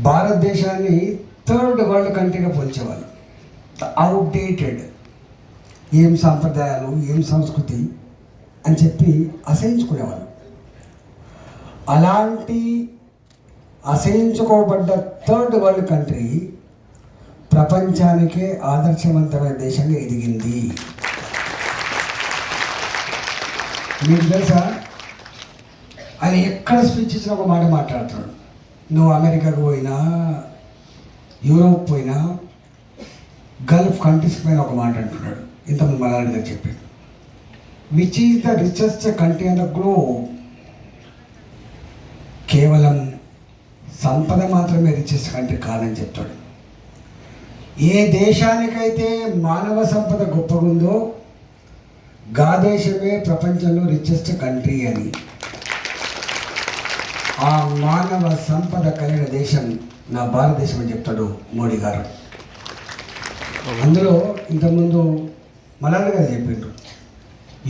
భారతదేశాన్ని third world కంట్రీగా పోల్చేవాళ్ళు. Outdated, ఏం సాంప్రదాయాలు, ఏం సంస్కృతి అని చెప్పి అసహించుకునేవాళ్ళు. అలాంటి అసహించుకోబడ్డ థర్డ్ వరల్డ్ కంట్రీ ప్రపంచానికే ఆదర్శవంతమైన దేశంగా ఎదిగింది. మీకు తెలుసా, ఆయన ఎక్కడ స్పీచ్ ఇచ్చినా ఒక మాట మాట్లాడుతున్నాడు. నువ్వు అమెరికాకు పోయినా, యూరోప్ పోయినా, గల్ఫ్ కంట్రీస్ పైన ఒక మాట అంటున్నాడు. ఇంతకుముందు మలాడి గారు చెప్పాడు, which is the richest country on the globe. కేవలం సంపద మాత్రమే రిచెస్ట్ కంట్రీ కాదని చెప్తాడు. ఏ దేశానికైతే మానవ సంపద గొప్పగా ఉందో గా దేశమే ప్రపంచంలో రిచెస్ట్ కంట్రీ అని. ఆ మానవ సంపద కలిగిన దేశం నా భారతదేశం అని చెప్తాడు మోడీ గారు. అందులో ఇంతకుముందు మలాడి గారు చెప్పిండ్రు,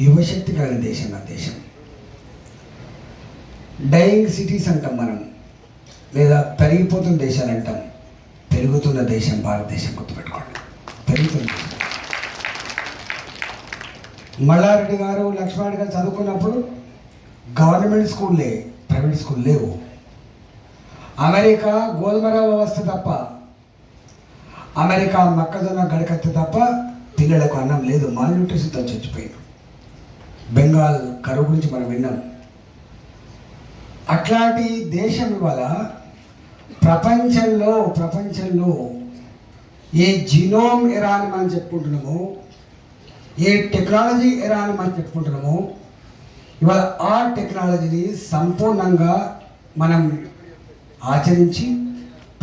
యువశక్తి కలిగిన దేశం నా దేశం. డైయింగ్ సిటీస్ అంటాం మనం, లేదా పెరిగిపోతున్న దేశాలు అంటాం. పెరుగుతున్న దేశం భారతదేశం, గుర్తుపెట్టుకోండి, పెరుగుతున్న దేశం. మల్లారెడ్డి గారు, లక్ష్మణ్ గారు చదువుకున్నప్పుడు గవర్నమెంట్ స్కూల్లే, ప్రైవేట్ స్కూల్ లేవు. అమెరికా గోల్మరా వ్యవస్థ తప్ప, అమెరికా మొక్కజొన్న గడకత్తి తప్ప పిల్లలకు అన్నం లేదు, మాల్న్యూట్రిషన్తో చచ్చిపోయారు. బెంగాల్ కరువు గురించి మనం విన్నాం. అట్లాంటి దేశం ఇవాళ ప్రపంచంలో ఏ జీనోమ్ ఎరా అని మనం చెప్పుకుంటున్నామో, ఏ టెక్నాలజీ ఎరా అని మనం చెప్పుకుంటున్నామో, ఇవాళ ఆ టెక్నాలజీని సంపూర్ణంగా మనం ఆచరించి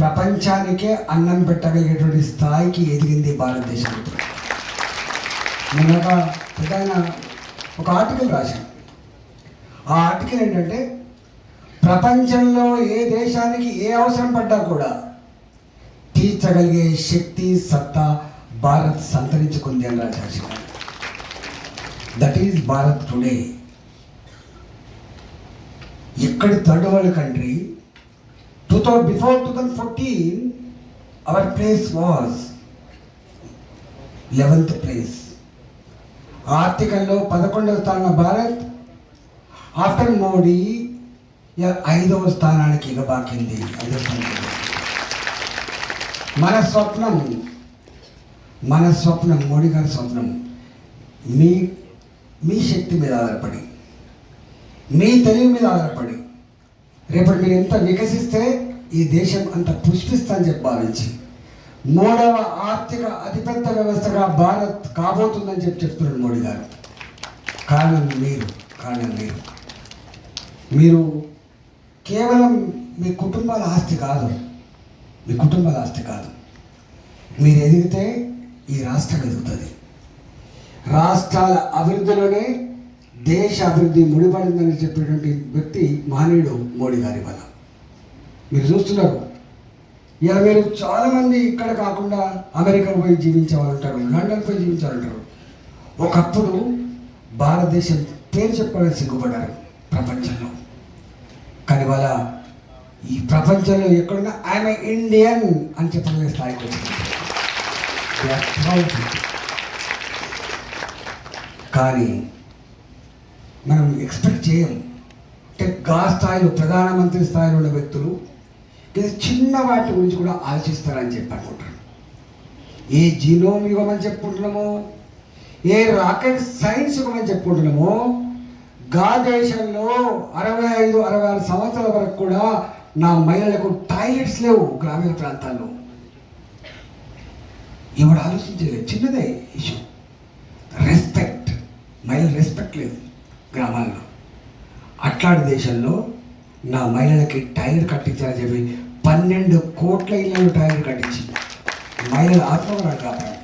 ప్రపంచానికే అన్నం పెట్టగలిగేటువంటి స్థాయికి ఎదిగింది భారతదేశం. నేను ఒక ఆర్టికల్ రాశాను. ఆ ఆర్టికల్ ఏంటంటే, ప్రపంచంలో ఏ దేశానికి ఏ అవసరం పడ్డా కూడా తీర్చగలిగే శక్తి, సత్తా భారత్ సంతరించుకుంది అని రాశాను. That is Bharat today. ఎక్కడి third world country, before 2014 our place was 11th place. ఆర్థికంలో 11వ స్థానం భారత్. ఆఫ్టర్ మోడీ 5వ స్థానానికి ఎగబాకింది. మన స్వప్నం మోడీ గారి స్వప్నం మీ శక్తి మీద ఆధారపడి, మీ తెలివి మీద ఆధారపడి, రేపటి మీరు ఎంత వికసిస్తే ఈ దేశం అంత పుష్పిస్తుందని చెప్పి భావించి 3వ ఆర్థిక అతిపెద్ద వ్యవస్థగా భారత్ కాబోతుందని చెప్తున్నాడు మోడీ గారు. కారణం మీరు కేవలం మీ కుటుంబాల ఆస్తి కాదు, మీరు ఎదిగితే ఈ రాష్ట్రం ఎదుగుతుంది. రాష్ట్రాల అభివృద్ధిలోనే దేశ అభివృద్ధి ముడిపడిందని చెప్పేటువంటి వ్యక్తి మహనీయుడు మోడీ గారి వల్ల. మీరు చూస్తున్నారు, ఇలా మీరు చాలామంది ఇక్కడ కాకుండా అమెరికా పోయి జీవించే వాళ్ళు ఉంటారు, లండన్ పోయి జీవించే వాళ్ళు ఉంటారు. ఒకప్పుడు భారతదేశం పేరు చెప్పడానికి సిగ్గుపడ్డారు ప్రపంచంలో. కానీ వాళ్ళ ఈ ప్రపంచంలో ఎక్కడున్నా ఐఎమ్ ఇండియన్ అని చెప్పగలిగే స్థాయికి వచ్చింది. కానీ మనం ఎక్స్పెక్ట్ చేయం. అంటే గా స్థాయిలో, ప్రధానమంత్రి స్థాయిలో ఉన్న వ్యక్తులు ఇది చిన్న వాటి గురించి కూడా ఆలోచిస్తారని చెప్పి అనుకుంటారు. ఏ జీనోమ్ యుగం అని చెప్పుకుంటున్నామో, ఏ రాకెట్ సైన్స్ యుగం అని చెప్పుకుంటున్నామో, గా దేశంలో 65-66 సంవత్సరాల వరకు కూడా నా మహిళలకు టాయిలెట్స్ లేవు గ్రామీణ ప్రాంతాల్లో. ఎవడు ఆలోచించలేదు, చిన్నదే ఇష్యూ. రెస్పెక్ట్, మహిళలు రెస్పెక్ట్ లేదు గ్రామాల్లో. అట్లాంటి దేశంలో నా మహిళలకి టైలర్ కట్టించాలని చెప్పి 12 కోట్ల ఇళ్ళలో టైలర్ కట్టించి మహిళల ఆత్మగౌరవం కాపాడు.